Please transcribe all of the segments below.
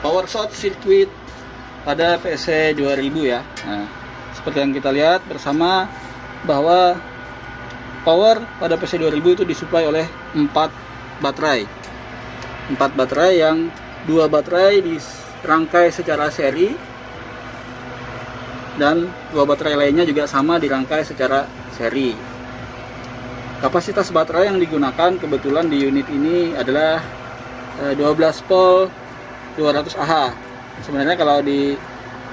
power short circuit pada PC 2000 ya. Nah, seperti yang kita lihat bersama bahwa power pada PC 2000 itu disuplai oleh 4 baterai. 4 baterai yang 2 baterai dirangkai secara seri dan 2 baterai lainnya juga sama dirangkai secara seri. Kapasitas baterai yang digunakan kebetulan di unit ini adalah 12 volt 200 Ah. Sebenarnya kalau di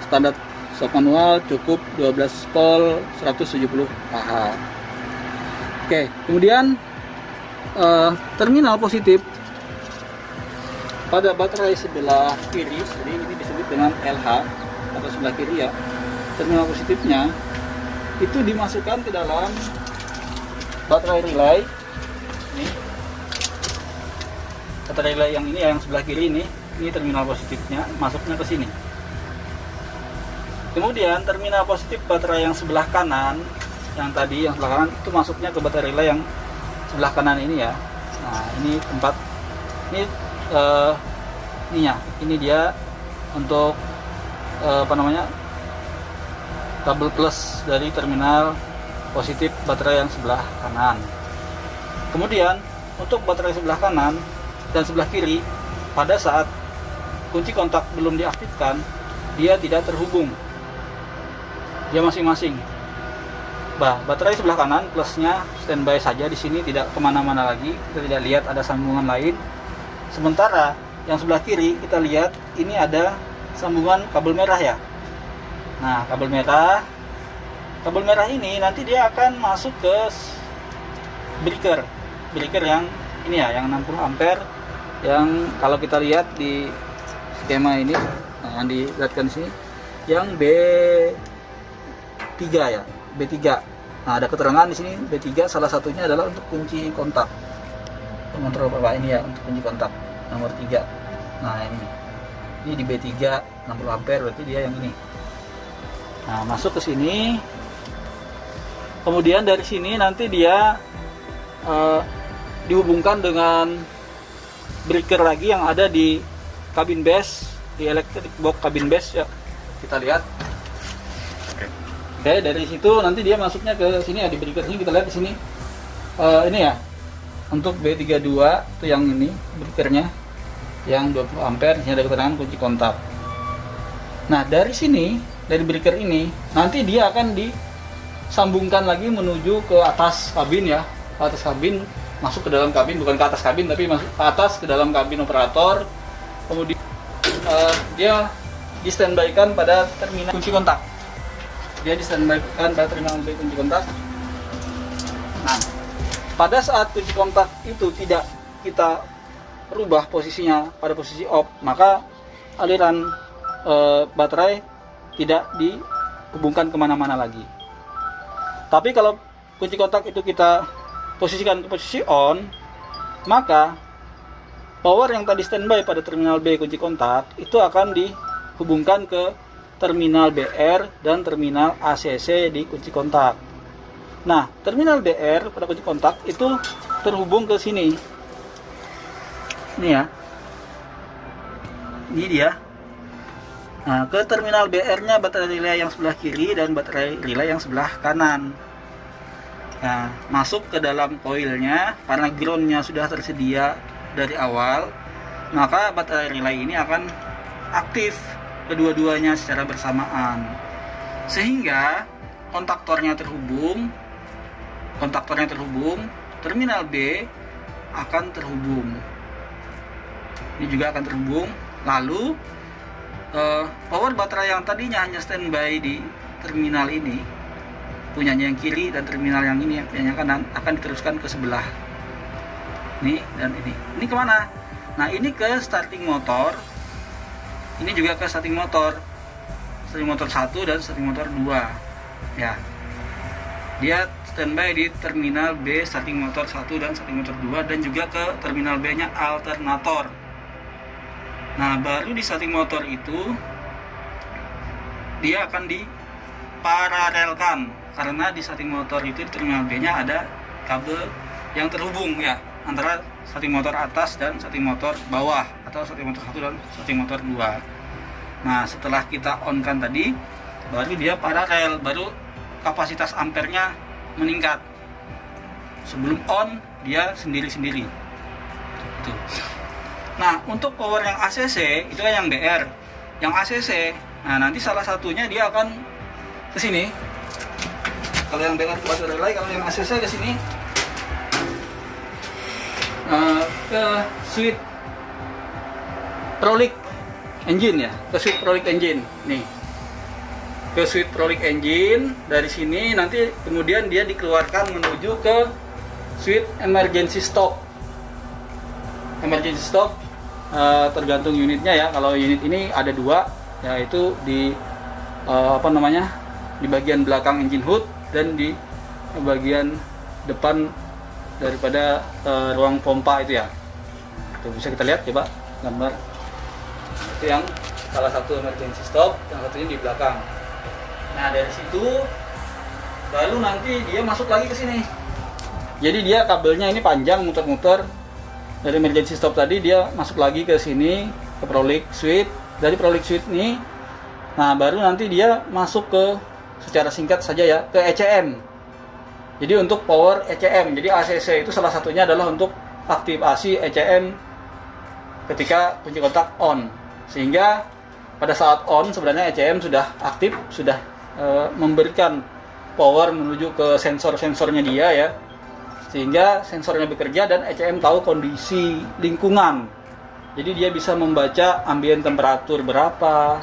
standar shock manual cukup 12 volt 170 Ah. Oke, kemudian terminal positif pada baterai sebelah kiri, jadi ini disebut dengan LH atau sebelah kiri ya. Terminal positifnya itu dimasukkan ke dalam baterai relay. Ini baterai relay yang ini, yang sebelah kiri ini terminal positifnya, masuknya ke sini. Kemudian terminal positif baterai yang sebelah kanan, yang tadi yang sebelah kanan itu masuknya ke baterai relay yang sebelah kanan ini ya. Nah, ini tempat ini ini dia untuk kabel plus dari terminal positif baterai yang sebelah kanan. Kemudian untuk baterai sebelah kanan dan sebelah kiri, pada saat kunci kontak belum diaktifkan, dia tidak terhubung, dia masing-masing. Baterai sebelah kanan plusnya standby saja di sini, tidak kemana-mana lagi, kita tidak lihat ada sambungan lain. Sementara yang sebelah kiri kita lihat ini ada sambungan kabel merah ya. Nah, kabel merah ini nanti dia akan masuk ke breaker yang ini ya, yang 60 ampere, yang kalau kita lihat di skema ini, yang dilihatkan di sini, yang B3 ya, B3. Nah, ada keterangan di sini B3, salah satunya adalah untuk kunci kontak. Pengontrol Bapak ini ya, untuk kunci kontak nomor 3. Nah, ini di B3 60 ampere, berarti dia yang ini. Nah, masuk ke sini. Kemudian dari sini nanti dia dihubungkan dengan breaker lagi yang ada di kabin base, di electric box kabin base ya. Kita lihat. Oke, dari situ nanti dia masuknya ke sini ya, di breaker sini kita lihat di sini. Ini ya. Untuk B32 itu yang ini breakernya yang 20 ampere, ini ada keterangan kunci kontak. Nah, dari sini, dari breaker ini nanti dia akan disambungkan lagi menuju ke atas kabin ya, ke atas kabin, masuk ke dalam kabin, bukan ke atas kabin tapi masuk ke atas ke dalam kabin operator. Kemudian dia di standby-kan pada terminal kunci kontak. Dia di standby-kan pada terminal kunci kontak. Nah, pada saat kunci kontak itu tidak kita rubah posisinya pada posisi off, maka aliran baterai tidak dihubungkan kemana-mana lagi. Tapi kalau kunci kontak itu kita posisikan ke posisi on, maka power yang tadi standby pada terminal B kunci kontak itu akan dihubungkan ke terminal BR dan terminal ACC di kunci kontak. Nah, terminal BR pada kunci kontak itu terhubung ke sini. Ini ya. Ini dia. Nah, ke terminal BR-nya baterai relay yang sebelah kiri dan baterai relay yang sebelah kanan. Nah, masuk ke dalam koilnya, karena groundnya sudah tersedia dari awal, maka baterai relay ini akan aktif kedua-duanya secara bersamaan, sehingga kontaktornya terhubung, terminal B akan terhubung, ini juga akan terhubung. Lalu power baterai yang tadinya hanya standby di terminal ini, punyanya yang kiri, dan terminal yang ini yang punyanya kanan, akan diteruskan ke sebelah ini dan ini. Ini kemana? Nah, ini ke starting motor, ini juga ke starting motor 1 dan starting motor 2 ya. Dia standby di terminal B starting motor 1 dan starting motor 2, dan juga ke terminal B nya alternator. Nah, baru di starting motor itu dia akan diparalelkan, karena di starting motor itu di terminal B nya ada kabel yang terhubung ya, antara starting motor atas dan starting motor bawah, atau starting motor 1 dan starting motor 2. Nah, setelah kita on kan tadi, baru dia paralel, baru kapasitas ampernya meningkat. Sebelum on dia sendiri-sendiri. Gitu. Nah, untuk power yang ACC itu kan yang BR. Yang ACC, nah nanti salah satunya dia akan ke sini. Kalau yang BR buat relay, kalau yang ACC ke sini, ke switch Prolic engine ya, ke switch Prolic engine nih, ke switch Prolic engine. Dari sini nanti kemudian dia dikeluarkan menuju ke switch emergency stop. Emergency stop tergantung unitnya ya. Kalau unit ini ada 2, yaitu di di bagian belakang engine hood dan di bagian depan daripada ruang pompa itu ya. Itu bisa kita lihat coba gambar. Itu yang salah satu emergency stop, yang satunya di belakang. Nah, dari situ baru nanti dia masuk lagi ke sini. Jadi dia kabelnya ini panjang, muter-muter dari emergency stop tadi, dia masuk lagi ke sini, ke Prolic switch. Dari Prolic switch ini, nah baru nanti dia masuk ke, secara singkat saja ya, ke ECM. Jadi untuk power ECM, jadi ACC itu salah satunya adalah untuk aktivasi ECM ketika kunci kontak on. Sehingga pada saat on sebenarnya ECM sudah aktif, sudah memberikan power menuju ke sensor-sensornya dia ya. Sehingga sensornya bekerja dan ECM tahu kondisi lingkungan. Jadi dia bisa membaca ambient temperatur berapa,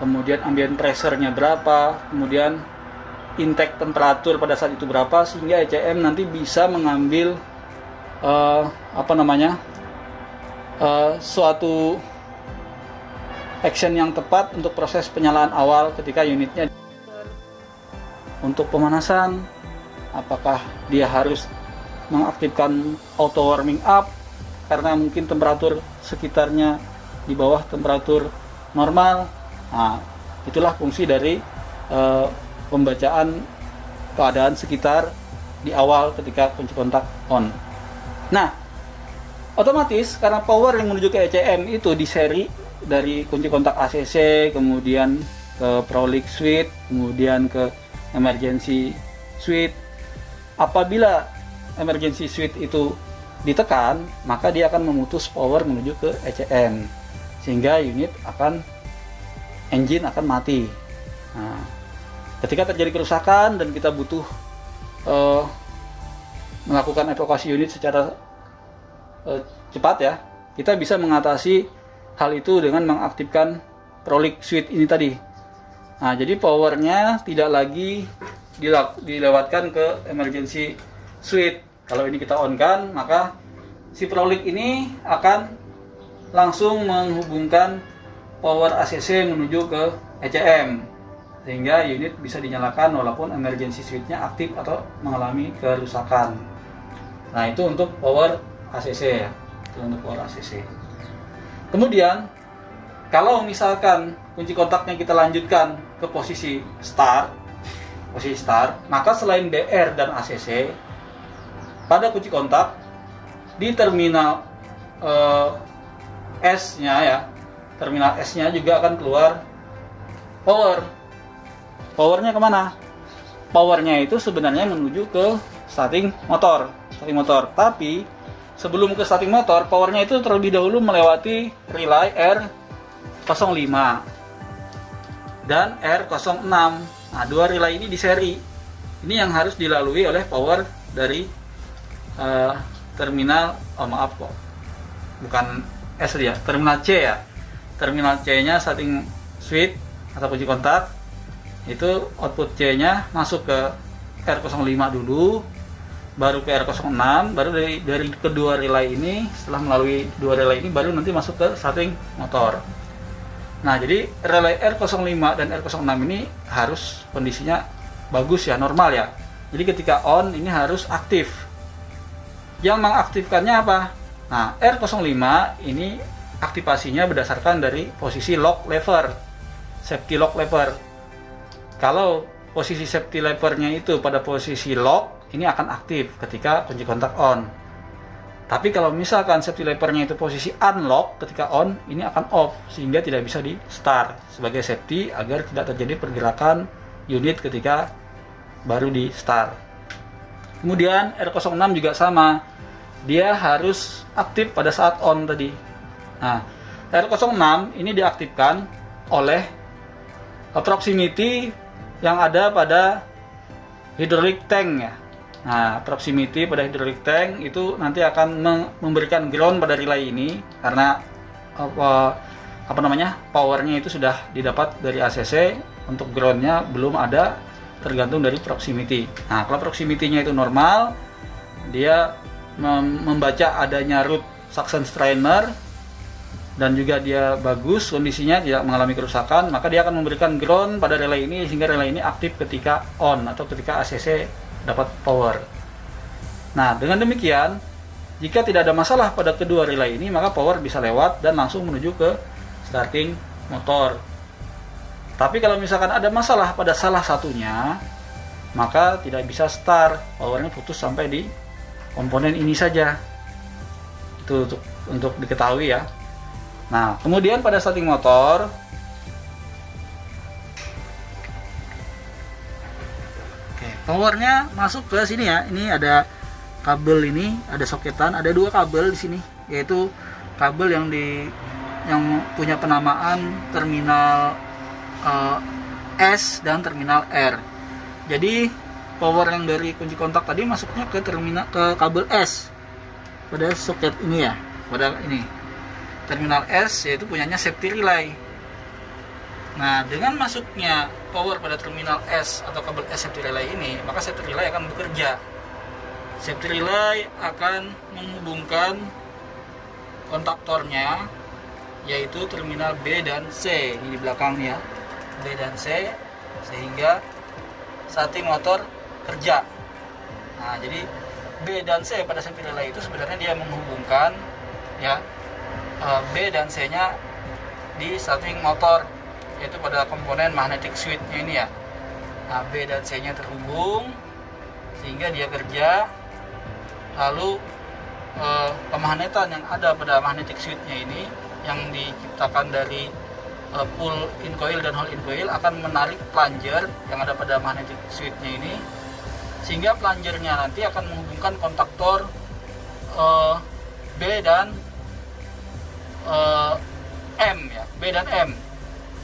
kemudian ambient pressure-nya berapa, kemudian intake temperatur pada saat itu berapa, sehingga ECM nanti bisa mengambil suatu action yang tepat untuk proses penyalaan awal ketika unitnya. Untuk pemanasan, apakah dia harus mengaktifkan auto warming up karena mungkin temperatur sekitarnya di bawah temperatur normal. Nah, itulah fungsi dari pembacaan keadaan sekitar di awal ketika kunci kontak on. Nah, otomatis karena power yang menuju ke ECM itu di seri dari kunci kontak ACC, kemudian ke Prolic switch, kemudian ke emergency switch. Apabila emergency switch itu ditekan, maka dia akan memutus power menuju ke ECM, sehingga engine akan mati. Nah, ketika terjadi kerusakan dan kita butuh melakukan evakuasi unit secara cepat ya, kita bisa mengatasi hal itu dengan mengaktifkan Prolic switch ini tadi. Nah, jadi powernya tidak lagi dilewatkan ke emergency switch. Kalau ini kita on kan, maka si Prolic ini akan langsung menghubungkan power ACC menuju ke ECM, sehingga unit bisa dinyalakan walaupun emergency switch-nya aktif atau mengalami kerusakan. Nah, itu untuk power ACC ya. Itu untuk power ACC. Kemudian kalau misalkan kunci kontaknya kita lanjutkan ke posisi start, maka selain BR dan ACC, pada kunci kontak di terminal S-nya ya, terminal S-nya juga akan keluar power. Powernya kemana? Powernya itu sebenarnya menuju ke starting motor. Tapi sebelum ke starting motor, powernya itu terlebih dahulu melewati relay R05 dan R06. Nah, 2 relay ini di seri. Ini yang harus dilalui oleh power dari terminal, bukan S ya, terminal C ya. Terminal C-nya starting switch atau kunci kontak. Itu output C-nya masuk ke R05 dulu, baru ke R06, baru dari kedua relay ini, setelah melalui 2 relay ini baru nanti masuk ke starting motor. Nah, jadi relay R05 dan R06 ini harus kondisinya bagus ya, normal ya. Jadi ketika on ini harus aktif. Yang mengaktifkannya apa? Nah, R05 ini aktivasinya berdasarkan dari posisi lock lever, safety lock lever. Kalau posisi safety levernya itu pada posisi lock, ini akan aktif ketika kunci kontak on. Tapi kalau misalkan safety levernya itu posisi unlock, ketika on, ini akan off, sehingga tidak bisa di start sebagai safety agar tidak terjadi pergerakan unit ketika baru di start. Kemudian R06 juga sama, dia harus aktif pada saat on tadi. Nah, R06 ini diaktifkan oleh proximity yang ada pada hydraulic tank ya. Nah, proximity pada hydraulic tank itu nanti akan memberikan ground pada relay ini karena powernya itu sudah didapat dari ACC. Untuk groundnya belum ada, tergantung dari proximity. Nah, kalau proximity-nya itu normal, dia membaca adanya root suction strainer dan juga dia bagus kondisinya, tidak mengalami kerusakan, maka dia akan memberikan ground pada relay ini sehingga relay ini aktif ketika on atau ketika ACC dapat power. Nah, dengan demikian, jika tidak ada masalah pada kedua relay ini, maka power bisa lewat dan langsung menuju ke starting motor. Tapi kalau misalkan ada masalah pada salah satunya, maka tidak bisa start, powernya putus sampai di komponen ini saja. Itu untuk diketahui ya. Nah, kemudian pada starting motor, powernya masuk ke sini ya. Ini ada kabel, ini ada soketan, ada dua kabel di sini, yaitu kabel yang punya penamaan terminal S dan terminal R. Jadi power yang dari kunci kontak tadi masuknya ke kabel S pada soket ini ya, pada ini terminal S, yaitu punyanya safety relay. Nah, dengan masuknya power pada terminal S atau kabel S safety relay ini, maka safety relay akan bekerja. Safety relay akan menghubungkan kontaktornya, yaitu terminal B dan C, ini di belakangnya, B dan C, sehingga starting motor kerja. Nah, jadi B dan C pada safety relay itu sebenarnya dia menghubungkan ya B dan C-nya di starting motor, yaitu pada komponen magnetic switch-nya ini ya. Nah, B dan C-nya terhubung sehingga dia kerja. Lalu pemagnetan yang ada pada magnetic switch-nya ini yang diciptakan dari pull in coil dan hole in coil akan menarik plunger yang ada pada magnetic switch-nya ini, sehingga plungernya nanti akan menghubungkan kontaktor B dan M ya, B dan M.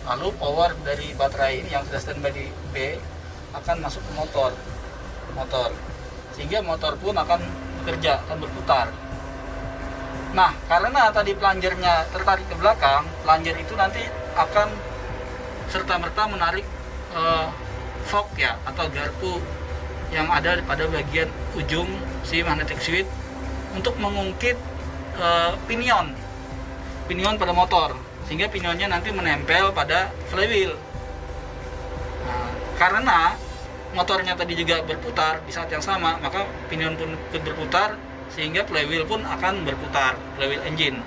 Lalu power dari baterai ini yang sudah standby di B akan masuk ke motor, sehingga motor pun akan bekerja, akan berputar. Nah, karena tadi plungernya tertarik ke belakang, plunger itu nanti akan serta-merta menarik fork ya, atau garpu yang ada pada bagian ujung si magnetic switch untuk mengungkit pinion pada motor, sehingga pinionnya nanti menempel pada flywheel. Nah, karena motornya tadi juga berputar di saat yang sama, maka pinion pun ikut berputar, sehingga flywheel pun akan berputar, flywheel engine.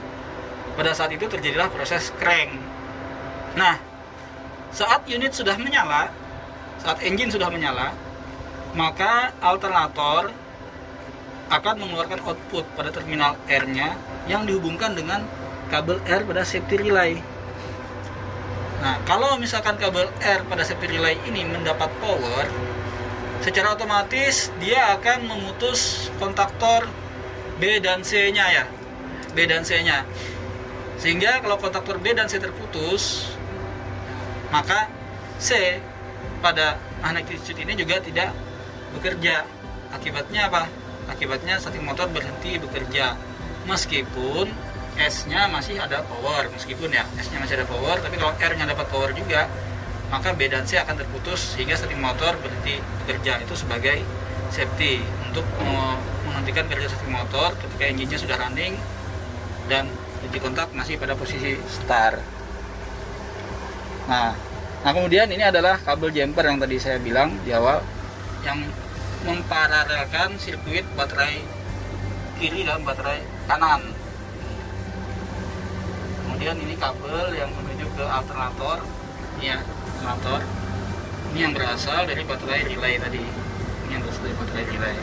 Pada saat itu terjadilah proses crank. Nah, saat unit sudah menyala, saat engine sudah menyala, maka alternator akan mengeluarkan output pada terminal R-nya yang dihubungkan dengan kabel R pada safety relay. Nah, kalau misalkan kabel R pada safety relay ini mendapat power, secara otomatis dia akan memutus kontaktor B dan C-nya ya, B dan C-nya. Sehingga kalau kontaktor B dan C terputus, maka C pada magnetic switch ini juga tidak bekerja. Akibatnya apa? Akibatnya starting motor berhenti bekerja. Meskipun S-nya masih ada power, meskipun ya S-nya masih ada power, tapi kalau R-nya dapat power juga, maka B dan C akan terputus sehingga starting motor berhenti bekerja. Itu sebagai safety untuk menghentikan kerja starting motor ketika engine-nya sudah running dan kunci kontak masih pada posisi start. Nah, kemudian ini adalah kabel jumper yang tadi saya bilang di awal, yang memparalelkan sirkuit baterai kiri dan baterai kanan. Kemudian ini kabel yang menuju ke alternator, ya, alternator. Ini yang berasal dari baterai relay tadi. Ini yang berasal dari baterai relay.